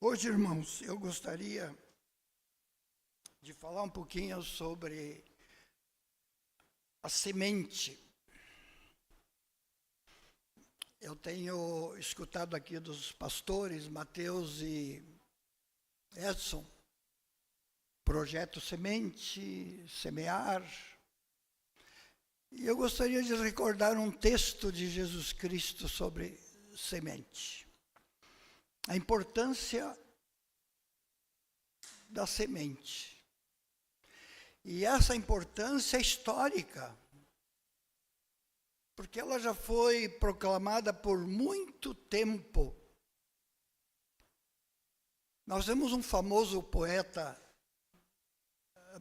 Hoje, irmãos, eu gostaria de falar um pouquinho sobre a semente. Eu tenho escutado aqui dos pastores, Mateus e Edson, projeto Semente, Semear. E eu gostaria de recordar um texto de Jesus Cristo sobre semente. A importância da semente. E essa importância é histórica, porque ela já foi proclamada por muito tempo. Nós temos um famoso poeta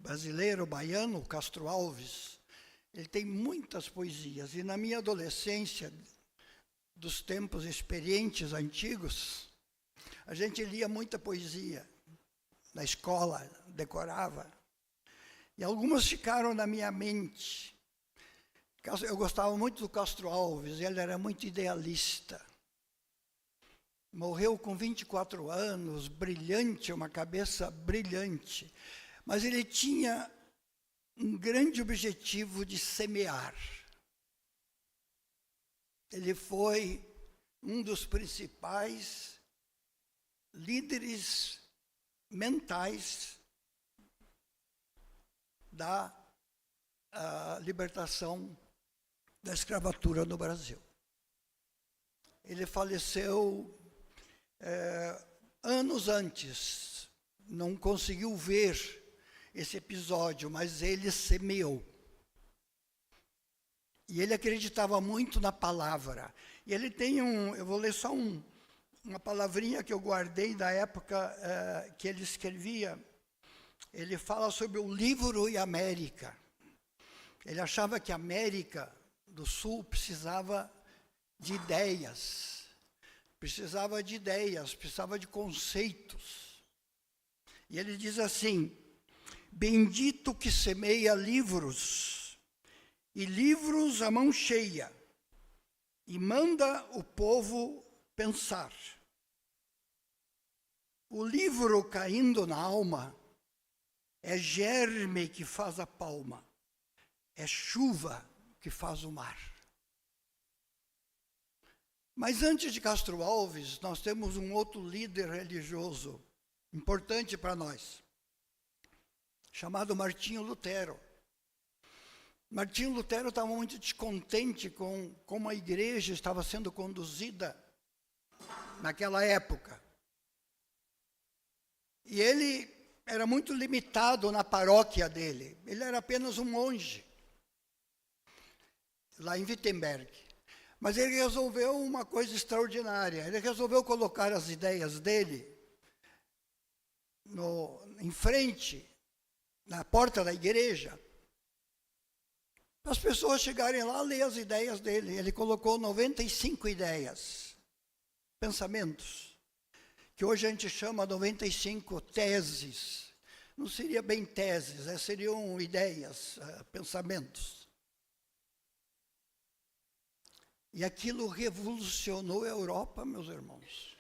brasileiro, baiano, Castro Alves. Ele tem muitas poesias, e na minha adolescência, dos tempos experientes, antigos, a gente lia muita poesia na escola, decorava. E algumas ficaram na minha mente. Eu gostava muito do Castro Alves, ele era muito idealista. Morreu com 24 anos, brilhante, uma cabeça brilhante. Mas ele tinha um grande objetivo de semear. Ele foi um dos principais líderes mentais da libertação da escravatura no Brasil. Ele faleceu anos antes, não conseguiu ver esse episódio, mas ele semeou. E ele acreditava muito na palavra. E ele tem eu vou ler só uma palavrinha que eu guardei da época que ele escrevia. Ele fala sobre o livro e a América. Ele achava que a América do Sul precisava de ideias, precisava de conceitos. E ele diz assim: bendito que semeia livros, e livros a mão cheia, e manda o povo pensar. O livro caindo na alma é germe que faz a palma, é chuva que faz o mar. Mas antes de Castro Alves, nós temos um outro líder religioso importante para nós, chamado Martinho Lutero. Martinho Lutero estava muito descontente com como a igreja estava sendo conduzida naquela época. E ele era muito limitado na paróquia dele. Ele era apenas um monge, lá em Wittenberg. Mas ele resolveu uma coisa extraordinária. Ele resolveu colocar as ideias dele em frente, na porta da igreja, para as pessoas chegarem lá, ler as ideias dele. Ele colocou 95 ideias, pensamentos, que hoje a gente chama 95 teses. Não seria bem teses, seriam ideias, pensamentos. E aquilo revolucionou a Europa, meus irmãos.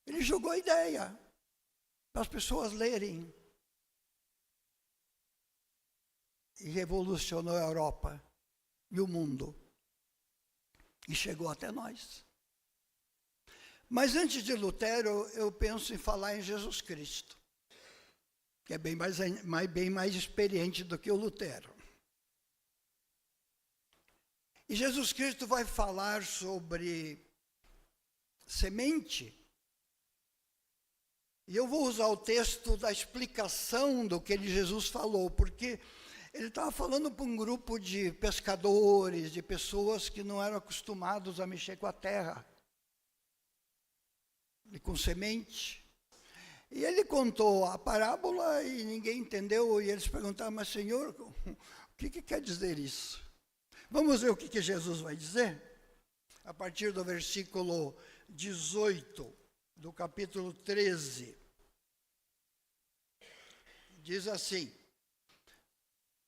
Ele jogou a ideia para as pessoas lerem. E revolucionou a Europa e o mundo. E chegou até nós. Mas antes de Lutero, eu penso em falar em Jesus Cristo, que é bem mais experiente do que o Lutero. E Jesus Cristo vai falar sobre semente. E eu vou usar o texto da explicação do que Jesus falou, porque ele estava falando para um grupo de pescadores, de pessoas que não eram acostumados a mexer com a terra e com semente. E ele contou a parábola e ninguém entendeu, e eles perguntaram: mas Senhor, o que quer dizer isso? Vamos ver o que Jesus vai dizer? A partir do versículo 18, do capítulo 13. Diz assim: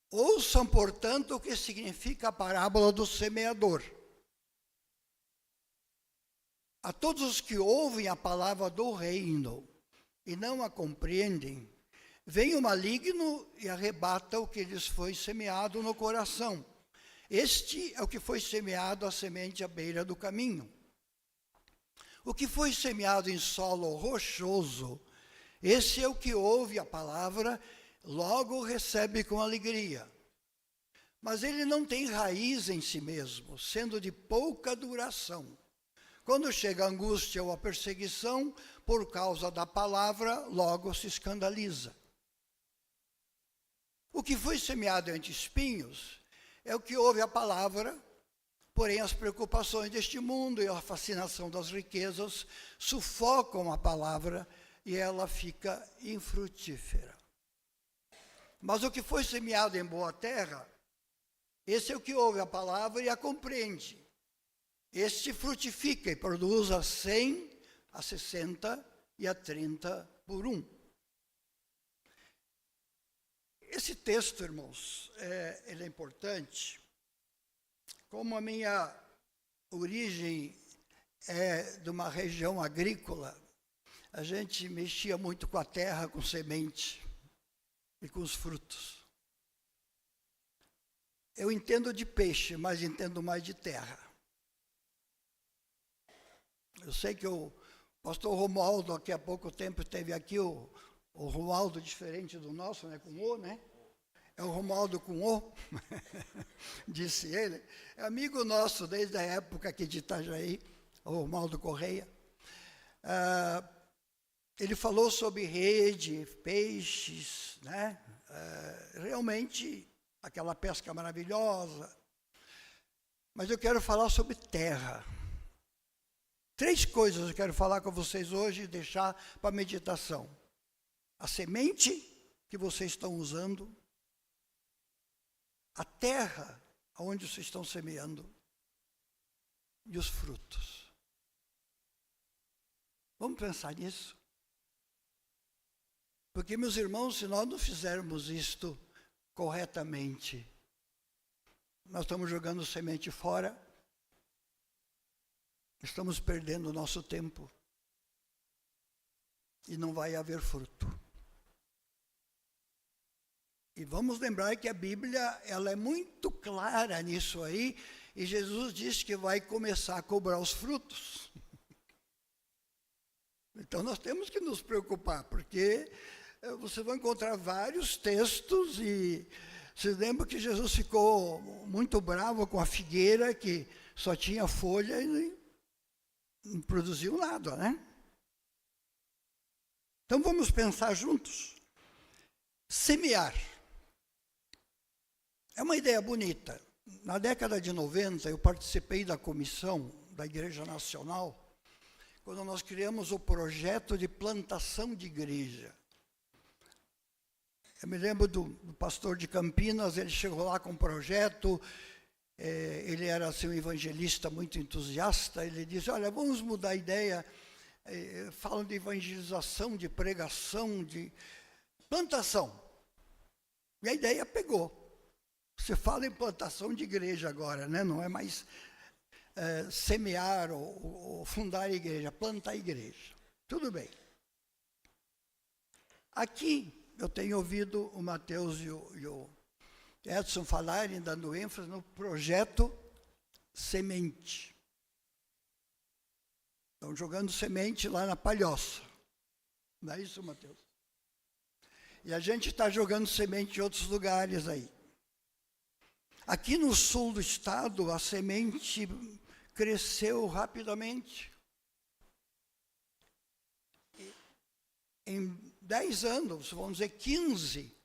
ouçam, portanto, o que significa a parábola do semeador. A todos os que ouvem a palavra do reino e não a compreendem, vem o maligno e arrebata o que lhes foi semeado no coração. Este é o que foi semeado a semente à beira do caminho. O que foi semeado em solo rochoso, esse é o que ouve a palavra, logo recebe com alegria. Mas ele não tem raiz em si mesmo, sendo de pouca duração. Quando chega a angústia ou a perseguição, por causa da palavra, logo se escandaliza. O que foi semeado entre espinhos é o que ouve a palavra, porém as preocupações deste mundo e a fascinação das riquezas sufocam a palavra e ela fica infrutífera. Mas o que foi semeado em boa terra, esse é o que ouve a palavra e a compreende. Este frutifica e produz a 100, a 60 e a 30 por 1. Esse texto, irmãos, ele é importante. Como a minha origem é de uma região agrícola, a gente mexia muito com a terra, com semente e com os frutos. Eu entendo de peixe, mas entendo mais de terra. Eu sei que o pastor Romualdo, daqui a pouco tempo, teve aqui o Romualdo diferente do nosso, né, com O, né? É o Romualdo com O, disse ele. É amigo nosso desde a época aqui de Itajaí, o Romualdo Correia. Ele falou sobre rede, peixes, né? Realmente, aquela pesca maravilhosa. Mas eu quero falar sobre terra. 3 coisas eu quero falar com vocês hoje e deixar para meditação. A semente que vocês estão usando, a terra onde vocês estão semeando e os frutos. Vamos pensar nisso? Porque, meus irmãos, se nós não fizermos isto corretamente, nós estamos jogando semente fora, estamos perdendo o nosso tempo e não vai haver fruto. E vamos lembrar que a Bíblia, ela é muito clara nisso aí, e Jesus disse que vai começar a cobrar os frutos. Então nós temos que nos preocupar, porque você vai encontrar vários textos, e se lembra que Jesus ficou muito bravo com a figueira, que só tinha folha e não produziu nada, né? Então vamos pensar juntos. Semear. É uma ideia bonita. Na década de 90, eu participei da comissão da Igreja Nacional, quando nós criamos o projeto de plantação de igreja. Eu me lembro do pastor de Campinas, ele chegou lá com um projeto, ele era assim, um evangelista muito entusiasta, ele disse, olha, vamos mudar a ideia, falam de evangelização, de pregação, de plantação. E a ideia pegou. Você fala em plantação de igreja agora, né? Não é mais semear ou fundar a igreja, plantar a igreja. Tudo bem. Aqui eu tenho ouvido o Mateus e o Edson falarem, dando ênfase no projeto semente. Estão jogando semente lá na Palhoça. Não é isso, Mateus? E a gente está jogando semente em outros lugares aí. Aqui no sul do estado, a semente cresceu rapidamente. Em 10 anos, vamos dizer 15,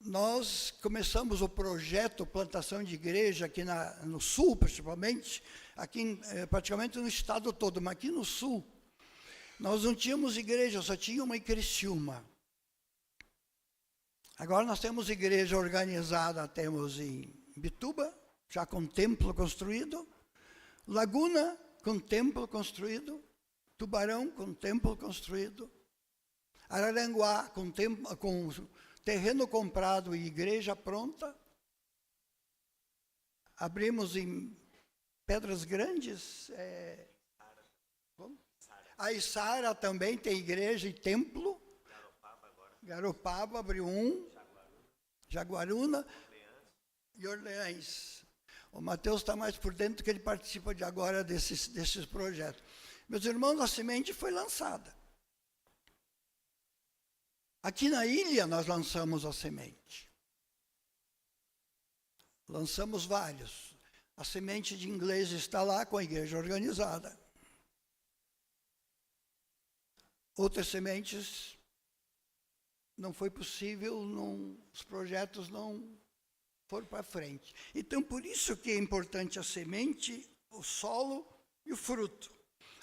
nós começamos o projeto Plantação de Igreja aqui no sul, principalmente, aqui praticamente no estado todo, mas aqui no sul, nós não tínhamos igreja, só tinha uma em Criciúma. Agora nós temos igreja organizada, temos em Bituba, já com templo construído, Laguna com templo construído, Tubarão com templo construído, Araranguá com terreno comprado e igreja pronta. Abrimos em Pedras Grandes, como? A Içara também tem igreja e templo. Garopaba abriu um. Jaguaruna e Orleans. O Mateus está mais por dentro, que ele participa de agora desses projetos. Meus irmãos, a semente foi lançada. Aqui na ilha nós lançamos a semente. Lançamos vários. A semente de inglês está lá com a igreja organizada. Outras sementes não foi possível, os projetos não foram para frente. Então, por isso que é importante a semente, o solo e o fruto.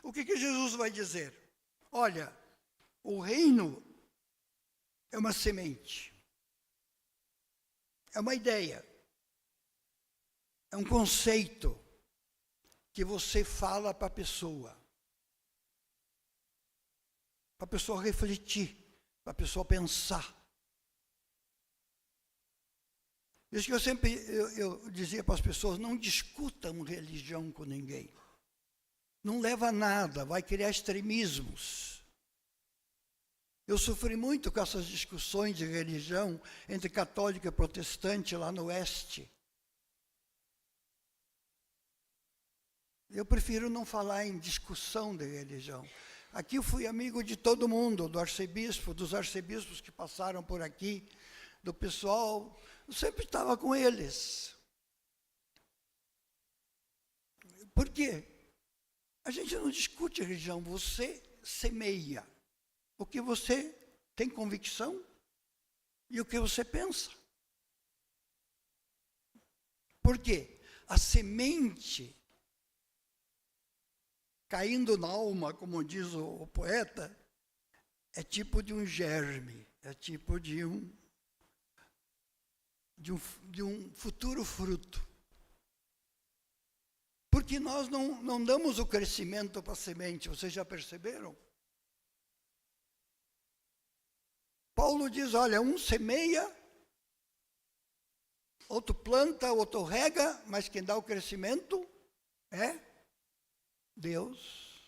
O que Jesus vai dizer? Olha, o reino é uma semente, é uma ideia, é um conceito que você fala para a pessoa refletir, para a pessoa pensar. Isso que eu sempre dizia para as pessoas, não discutam religião com ninguém. Não leva a nada, vai criar extremismos. Eu sofri muito com essas discussões de religião entre católico e protestante lá no oeste. Eu prefiro não falar em discussão de religião. Aqui eu fui amigo de todo mundo, do arcebispo, dos arcebispos que passaram por aqui, do pessoal, eu sempre estava com eles. Por quê? A gente não discute religião, você semeia o que você tem convicção e o que você pensa. Por quê? A semente caindo na alma, como diz o poeta, é tipo de um germe, é tipo de um futuro fruto. Porque nós não damos o crescimento para a semente, vocês já perceberam? Paulo diz, olha, um semeia, outro planta, outro rega, mas quem dá o crescimento é Deus.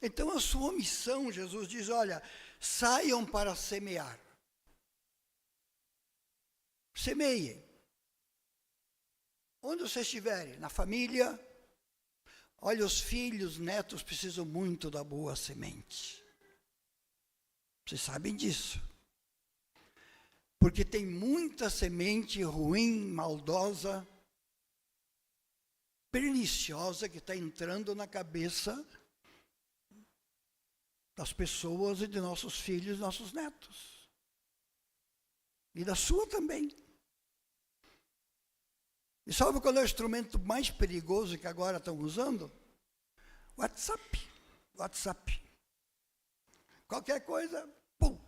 Então a sua missão, Jesus diz, olha, saiam para semear. Semeiem. Onde vocês estiverem, na família, olha, os filhos, netos precisam muito da boa semente. Vocês sabem disso. Porque tem muita semente ruim, maldosa, perniciosa que está entrando na cabeça das pessoas e de nossos filhos, nossos netos. E da sua também. E sabe qual é o instrumento mais perigoso que agora estão usando? WhatsApp. WhatsApp. Qualquer coisa, pum.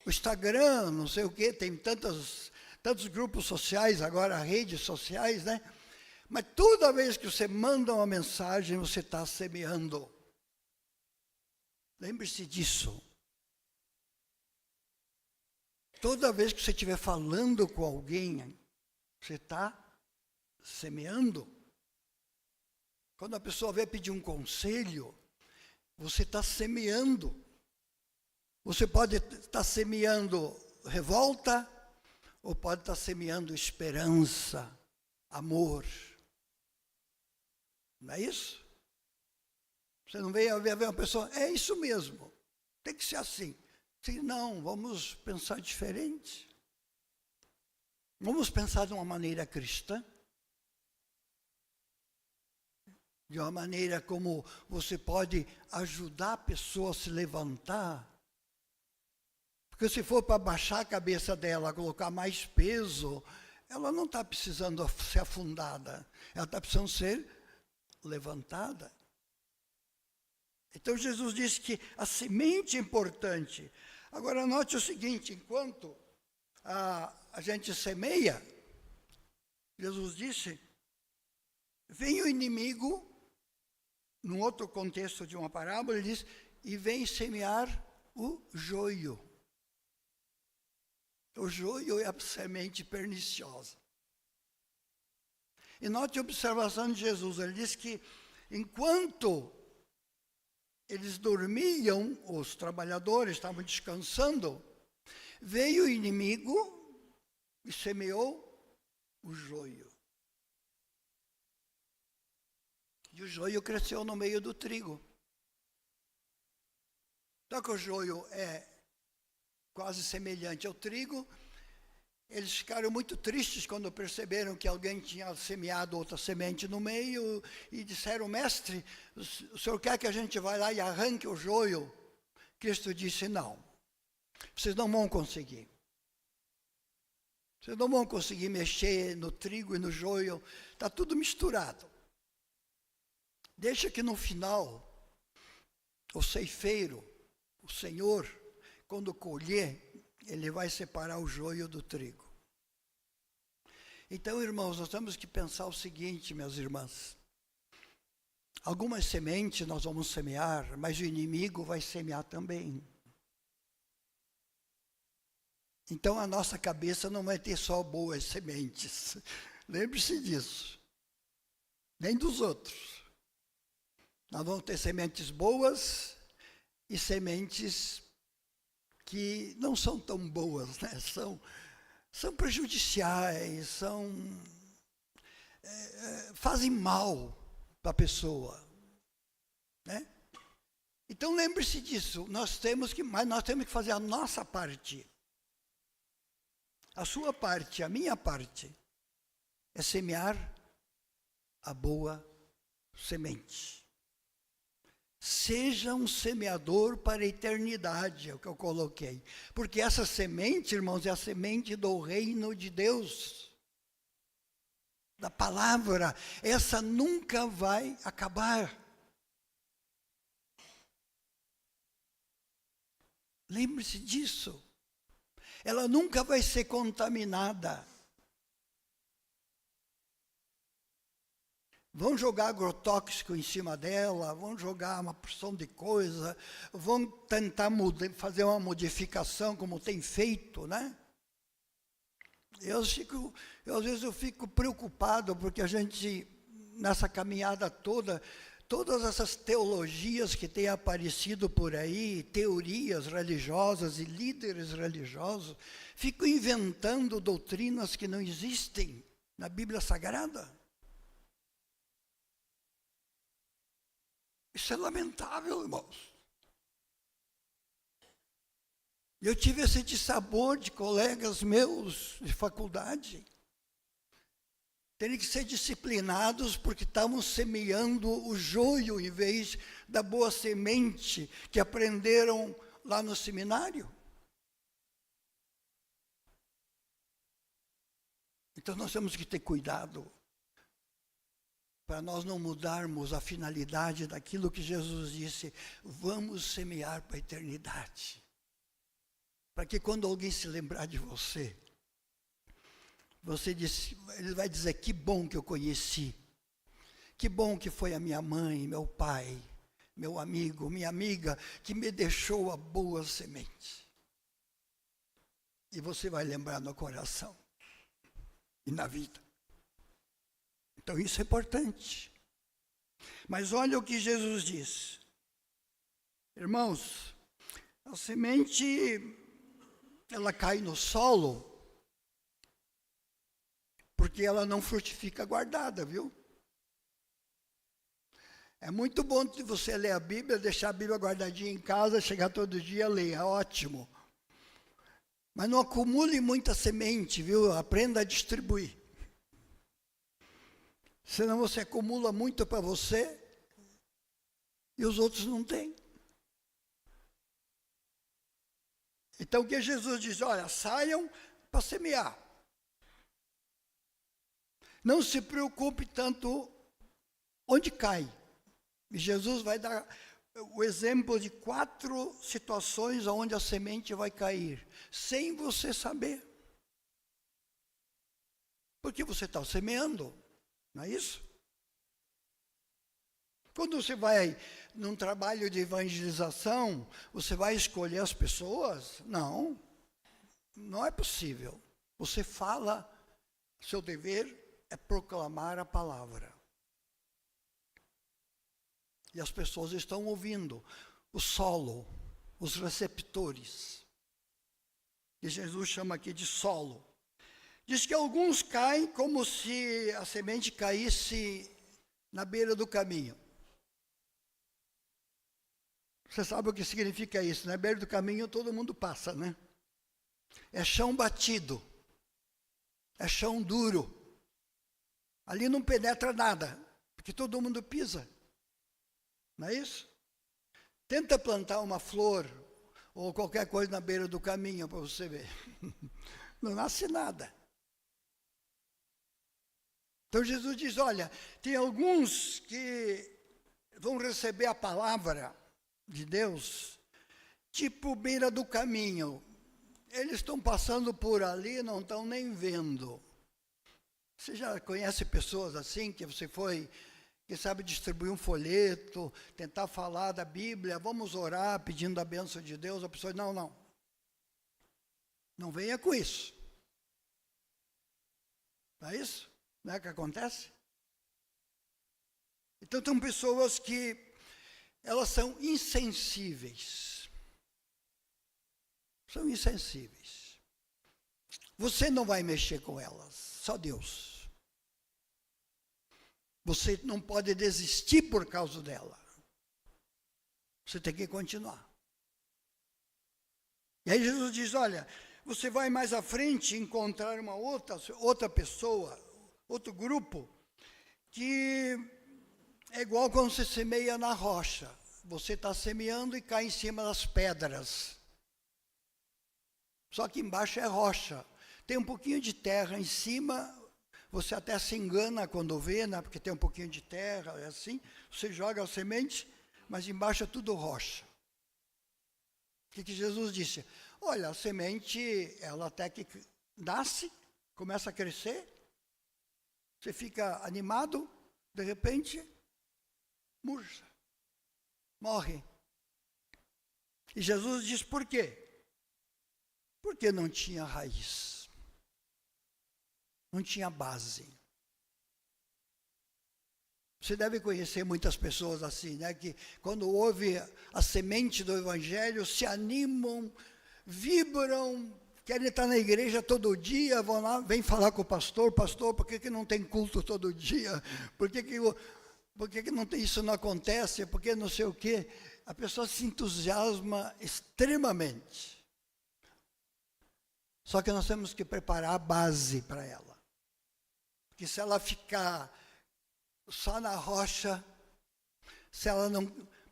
O Instagram, não sei o quê, tem tantos grupos sociais agora, redes sociais, né? Mas toda vez que você manda uma mensagem, você está semeando. Lembre-se disso. Toda vez que você estiver falando com alguém, você está semeando. Quando a pessoa vier pedir um conselho, você está semeando. Você pode estar semeando revolta, ou pode estar semeando esperança, amor. Não é isso? Você não veio ver uma pessoa, é isso mesmo, tem que ser assim. Não, vamos pensar diferente. Vamos pensar de uma maneira cristã. De uma maneira como você pode ajudar a pessoa a se levantar. Porque se for para baixar a cabeça dela, colocar mais peso, ela não está precisando ser afundada. Ela está precisando ser levantada. Então Jesus disse que a semente é importante. Agora note o seguinte, enquanto a gente semeia, Jesus disse, vem o inimigo, num outro contexto de uma parábola, ele diz, e vem semear o joio. O joio é a semente perniciosa. E note a observação de Jesus, ele diz que enquanto eles dormiam, os trabalhadores estavam descansando, veio o inimigo e semeou o joio. E o joio cresceu no meio do trigo. Só que o joio é quase semelhante ao trigo. Eles ficaram muito tristes quando perceberam que alguém tinha semeado outra semente no meio e disseram: mestre, o senhor quer que a gente vá lá e arranque o joio? Cristo disse: não, vocês não vão conseguir. Vocês não vão conseguir mexer no trigo e no joio, está tudo misturado. Deixa que no final, o ceifeiro, o Senhor, quando colher, ele vai separar o joio do trigo. Então, irmãos, nós temos que pensar o seguinte, minhas irmãs. Algumas sementes nós vamos semear, mas o inimigo vai semear também. Então, a nossa cabeça não vai ter só boas sementes. Lembre-se disso. Nem dos outros. Nós vamos ter sementes boas e sementes que não são tão boas, né? São prejudiciais, fazem mal para a pessoa, né? Então lembre-se disso, mas nós temos que fazer a nossa parte. A sua parte, a minha parte, é semear a boa semente. Seja um semeador para a eternidade, é o que eu coloquei. Porque essa semente, irmãos, é a semente do reino de Deus. Da palavra, essa nunca vai acabar. Lembre-se disso. Ela nunca vai ser contaminada. Vão jogar agrotóxico em cima dela, vão jogar uma porção de coisa, vão tentar fazer uma modificação como tem feito, né? Às vezes eu fico preocupado porque a gente, nessa caminhada toda, todas essas teologias que têm aparecido por aí, teorias religiosas e líderes religiosos, ficam inventando doutrinas que não existem na Bíblia Sagrada. Isso é lamentável, irmãos. Eu tive esse dissabor de colegas meus de faculdade. Terem que ser disciplinados porque estavam semeando o joio em vez da boa semente que aprenderam lá no seminário. Então nós temos que ter cuidado para nós não mudarmos a finalidade daquilo que Jesus disse: vamos semear para a eternidade. Para que quando alguém se lembrar de você, ele vai dizer: que bom que eu conheci, que bom que foi a minha mãe, meu pai, meu amigo, minha amiga, que me deixou a boa semente. E você vai lembrar no coração e na vida. Então isso é importante. Mas olha o que Jesus diz. Irmãos, a semente, ela cai no solo, porque ela não frutifica guardada, viu? É muito bom você ler a Bíblia, deixar a Bíblia guardadinha em casa, chegar todo dia, ler, é ótimo. Mas não acumule muita semente, viu? Aprenda a distribuir. Senão você acumula muito para você e os outros não têm. Então o que Jesus diz? Olha, saiam para semear. Não se preocupe tanto onde cai. E Jesus vai dar o exemplo de 4 situações onde a semente vai cair, sem você saber. Porque você está semeando, não é isso? Quando você vai num trabalho de evangelização, você vai escolher as pessoas? Não, não é possível. Você fala seu dever, é proclamar a palavra. E as pessoas estão ouvindo o solo, os receptores, que Jesus chama aqui de solo. Diz que alguns caem como se a semente caísse na beira do caminho. Você sabe o que significa isso, né? Beira do caminho todo mundo passa, né? É chão batido, é chão duro. Ali não penetra nada, porque todo mundo pisa. Não é isso? Tenta plantar uma flor ou qualquer coisa na beira do caminho para você ver. Não nasce nada. Então Jesus diz, olha, tem alguns que vão receber a palavra de Deus, tipo beira do caminho. Eles estão passando por ali, não estão nem vendo. Você já conhece pessoas assim, que você foi, que sabe distribuir um folheto, tentar falar da Bíblia, vamos orar pedindo a bênção de Deus, a pessoa diz, não venha com isso. Não é isso? Não é que acontece? Então, tem pessoas que elas são insensíveis. São insensíveis. Você não vai mexer com elas, só Deus. Você não pode desistir por causa dela. Você tem que continuar. E aí Jesus diz, olha, você vai mais à frente encontrar uma outra pessoa, outro grupo, que é igual quando você semeia na rocha. Você está semeando e cai em cima das pedras. Só que embaixo é rocha. Tem um pouquinho de terra em cima, você até se engana quando vê, né? Porque tem um pouquinho de terra, é assim. Você joga a semente, mas embaixo é tudo rocha. O que Jesus disse? Olha, a semente, ela até que nasce, começa a crescer, você fica animado, de repente, murcha, morre. E Jesus diz por quê? Porque não tinha raiz, não tinha base. Você deve conhecer muitas pessoas assim, né? Que quando ouve a semente do Evangelho, se animam, vibram, querem estar na igreja todo dia, vão lá, vem falar com o pastor, por que não tem culto todo dia? Por que não tem, isso não acontece? Por que não sei o quê? A pessoa se entusiasma extremamente. Só que nós temos que preparar a base para ela. Porque se ela ficar só na rocha, se ela não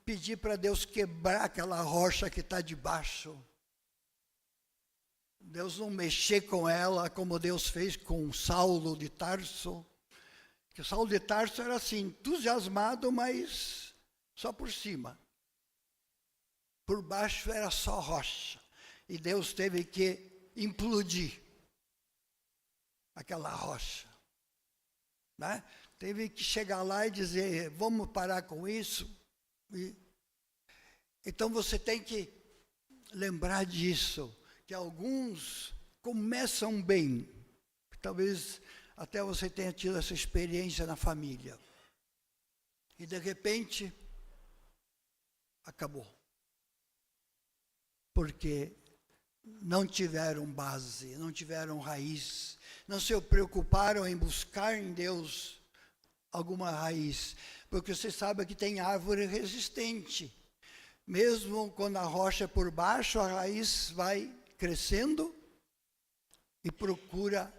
pedir para Deus quebrar aquela rocha que está debaixo, Deus não mexer com ela como Deus fez com Saulo de Tarso, que o Saulo de Tarso era assim, entusiasmado, mas só por cima. Por baixo era só rocha. E Deus teve que implodir aquela rocha. Né? Teve que chegar lá e dizer, vamos parar com isso. Então você tem que lembrar disso, que alguns começam bem. Talvez até você tenha tido essa experiência na família. E de repente, acabou. Porque não tiveram base, não tiveram raiz, não se preocuparam em buscar em Deus alguma raiz. Porque você sabe que tem árvore resistente. Mesmo quando a rocha é por baixo, a raiz vai crescendo e procura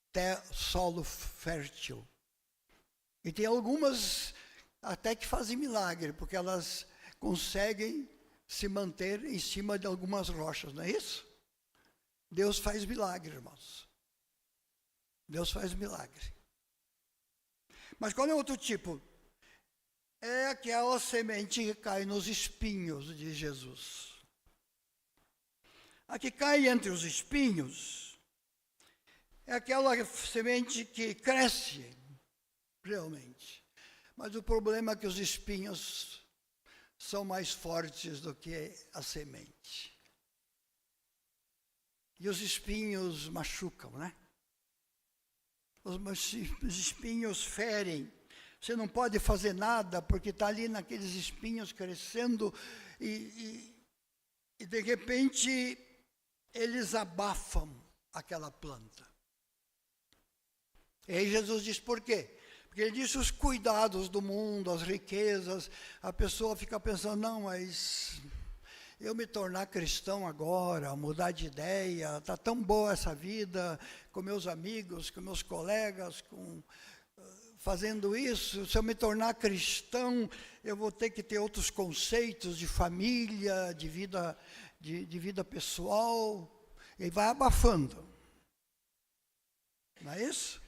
até solo fértil. E tem algumas até que fazem milagre, porque elas conseguem se manter em cima de algumas rochas, não é isso? Deus faz milagre, irmãos. Deus faz milagre. Mas qual é outro tipo? É aquela semente que cai nos espinhos de Jesus. A que cai entre os espinhos é aquela semente que cresce, realmente. Mas o problema é que os espinhos são mais fortes do que a semente. E os espinhos machucam, né? os espinhos ferem. Você não pode fazer nada, porque está ali naqueles espinhos crescendo, e de repente eles abafam aquela planta. E aí Jesus diz por quê? Porque ele disse os cuidados do mundo, as riquezas, a pessoa fica pensando, não, mas eu me tornar cristão agora, mudar de ideia, está tão boa essa vida, com meus amigos, com meus colegas, fazendo isso, se eu me tornar cristão, eu vou ter que ter outros conceitos de família, de vida pessoal, e vai abafando. Não é isso?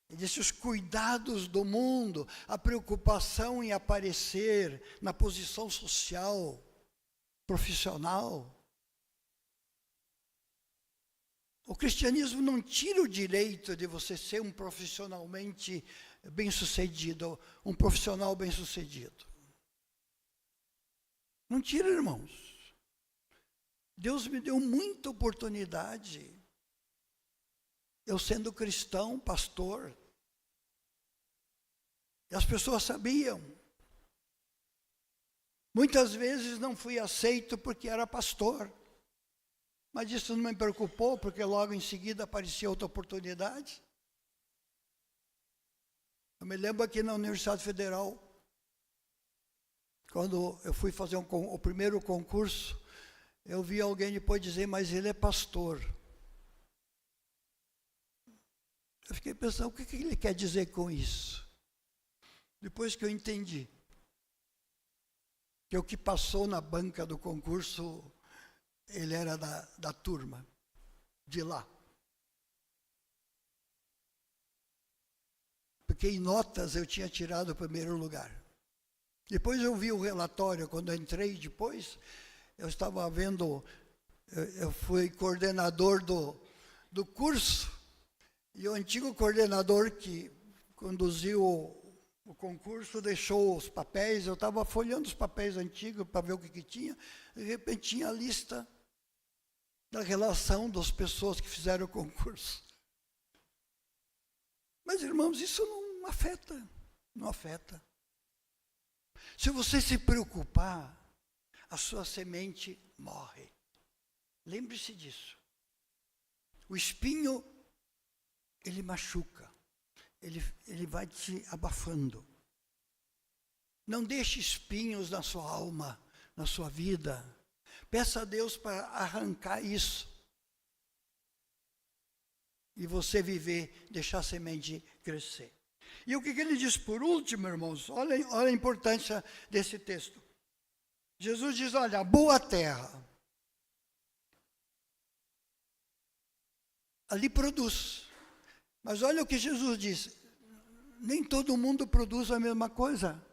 Ele disse os cuidados do mundo, a preocupação em aparecer na posição social, profissional. O cristianismo não tira o direito de você ser um profissionalmente bem-sucedido, um profissional bem-sucedido. Não tira, irmãos. Deus me deu muita oportunidade. Eu sendo cristão, pastor, e as pessoas sabiam. Muitas vezes não fui aceito porque era pastor. Mas isso não me preocupou, porque logo em seguida aparecia outra oportunidade. Eu me lembro aqui na Universidade Federal, quando eu fui fazer o primeiro concurso, eu vi alguém depois dizer, mas ele é pastor. Eu fiquei pensando, o que ele quer dizer com isso? Depois que eu entendi que o que passou na banca do concurso, ele era da turma, de lá. Porque em notas eu tinha tirado o primeiro lugar. Depois eu vi o relatório, quando eu entrei depois, eu estava vendo, eu fui coordenador do curso, e o antigo coordenador que conduziu o concurso deixou os papéis, eu estava folheando os papéis antigos para ver o que tinha, de repente tinha a lista da relação das pessoas que fizeram o concurso. Mas, irmãos, isso não afeta, não afeta. Se você se preocupar, a sua semente morre. Lembre-se disso. O espinho, ele machuca, ele vai te abafando. Não deixe espinhos na sua alma, na sua vida. Peça a Deus para arrancar isso. E você viver, deixar a semente crescer. E o que ele diz por último, irmãos? Olha a importância desse texto. Jesus diz, olha, a boa terra. Ali produz. Mas olha o que Jesus diz. Nem todo mundo produz a mesma coisa.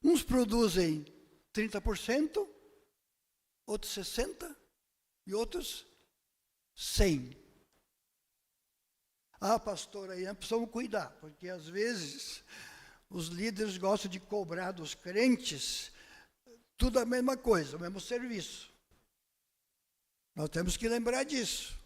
Uns produzem 30%, outros 60% e outros 100%. Ah, pastor, aí nós precisamos cuidar, porque às vezes os líderes gostam de cobrar dos crentes tudo a mesma coisa, o mesmo serviço. Nós temos que lembrar disso.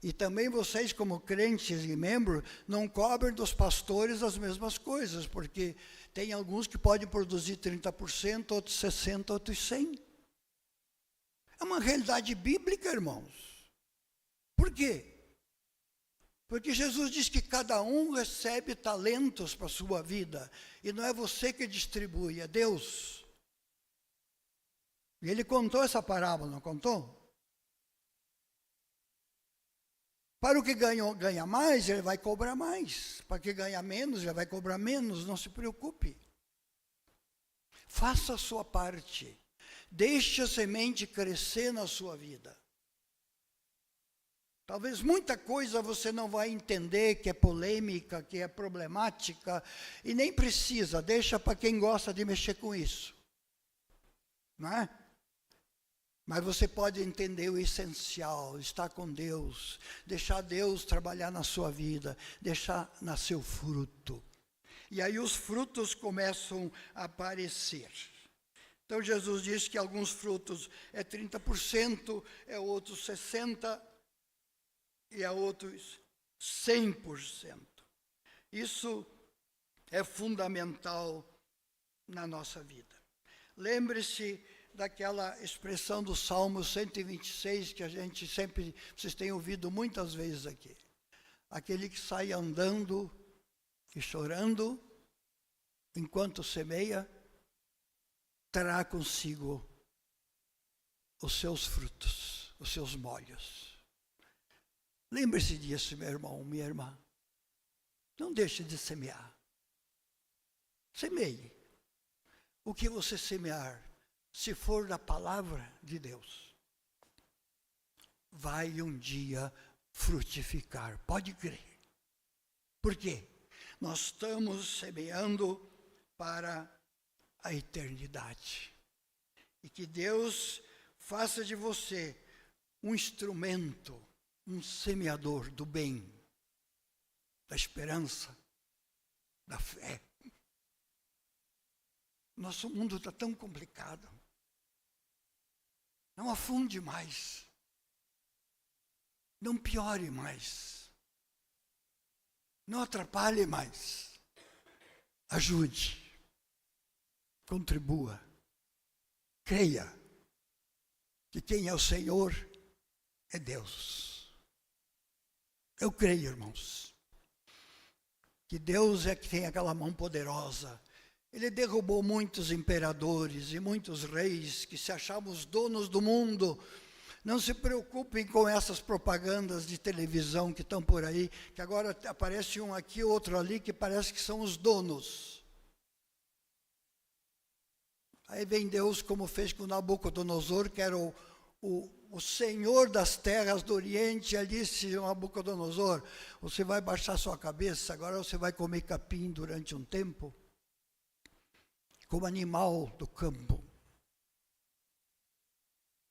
E também vocês, como crentes e membros, não cobrem dos pastores as mesmas coisas, porque tem alguns que podem produzir 30%, outros 60%, outros 100%. É uma realidade bíblica, irmãos. Por quê? Porque Jesus diz que cada um recebe talentos para a sua vida, e não é você que distribui, é Deus. E ele contou essa parábola, não contou? Para o que ganha mais, ele vai cobrar mais. Para o que ganha menos, ele vai cobrar menos. Não se preocupe. Faça a sua parte. Deixe a semente crescer na sua vida. Talvez muita coisa você não vai entender, que é polêmica, que é problemática, e nem precisa. Deixa para quem gosta de mexer com isso. Não é? Mas você pode entender o essencial, estar com Deus, deixar Deus trabalhar na sua vida, deixar nascer o fruto. E aí os frutos começam a aparecer. Então Jesus diz que alguns frutos é 30%, é outros 60%, e é outros 100%. Isso é fundamental na nossa vida. Lembre-se daquela expressão do Salmo 126, que a gente sempre, vocês têm ouvido muitas vezes aqui. Aquele que sai andando e chorando, enquanto semeia, terá consigo os seus frutos, os seus molhos. Lembre-se disso, meu irmão, minha irmã. Não deixe de semear. Semeie. O que você semear, se for da palavra de Deus, vai um dia frutificar. Pode crer. Por quê? Nós estamos semeando para a eternidade. E que Deus faça de você um instrumento, um semeador do bem, da esperança, da fé. Nosso mundo está tão complicado. Não afunde mais. Não piore mais. Não atrapalhe mais. Ajude. Contribua. Creia que quem é o Senhor é Deus. Eu creio, irmãos, que Deus é que tem aquela mão poderosa. Ele derrubou muitos imperadores e muitos reis que se achavam os donos do mundo. Não se preocupem com essas propagandas de televisão que estão por aí, que agora aparece um aqui, outro ali, que parece que são os donos. Aí vem Deus, como fez com Nabucodonosor, que era o senhor das terras do Oriente, e disse a Nabucodonosor: você vai baixar sua cabeça, agora você vai comer capim durante um tempo, como animal do campo.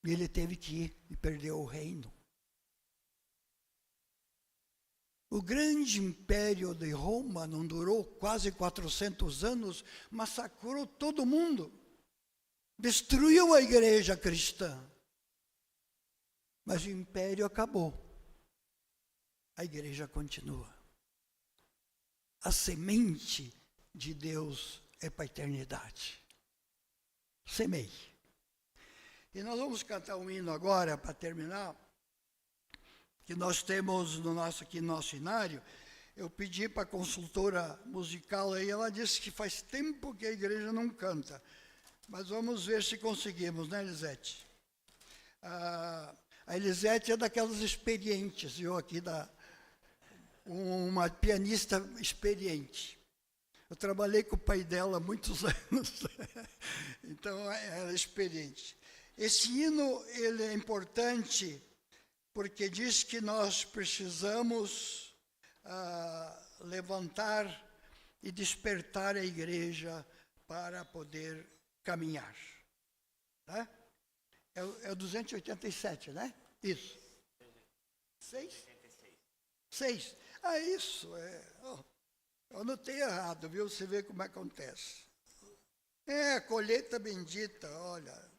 E ele teve que ir e perdeu o reino. O grande império de Roma não durou quase 400 anos, massacrou todo mundo, destruiu a igreja cristã. Mas o império acabou. A igreja continua. A semente de Deus é para a eternidade. Semeie. E nós vamos cantar um hino agora, para terminar, que nós temos aqui no nosso cenário. Eu pedi para a consultora musical aí, ela disse que faz tempo que a igreja não canta. Mas vamos ver se conseguimos, né, Elisete? A Elisete é daquelas experientes, viu, aqui, uma pianista experiente. Eu trabalhei com o pai dela há muitos anos, então ela é experiente. Esse hino, ele é importante porque diz que nós precisamos levantar e despertar a igreja para poder caminhar. Tá? É o 287, né? Isso. 6? 6. Ah, isso. Eu anotei errado, viu? Você vê como acontece. Colheita bendita, olha.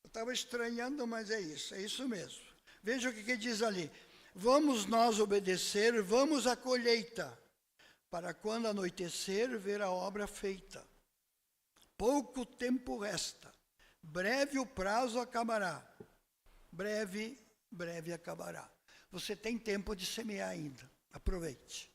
Eu estava estranhando, mas é isso mesmo. Veja o que diz ali. Vamos nós obedecer, vamos à colheita, para quando anoitecer, ver a obra feita. Pouco tempo resta, breve o prazo acabará. Breve acabará. Você tem tempo de semear ainda, aproveite.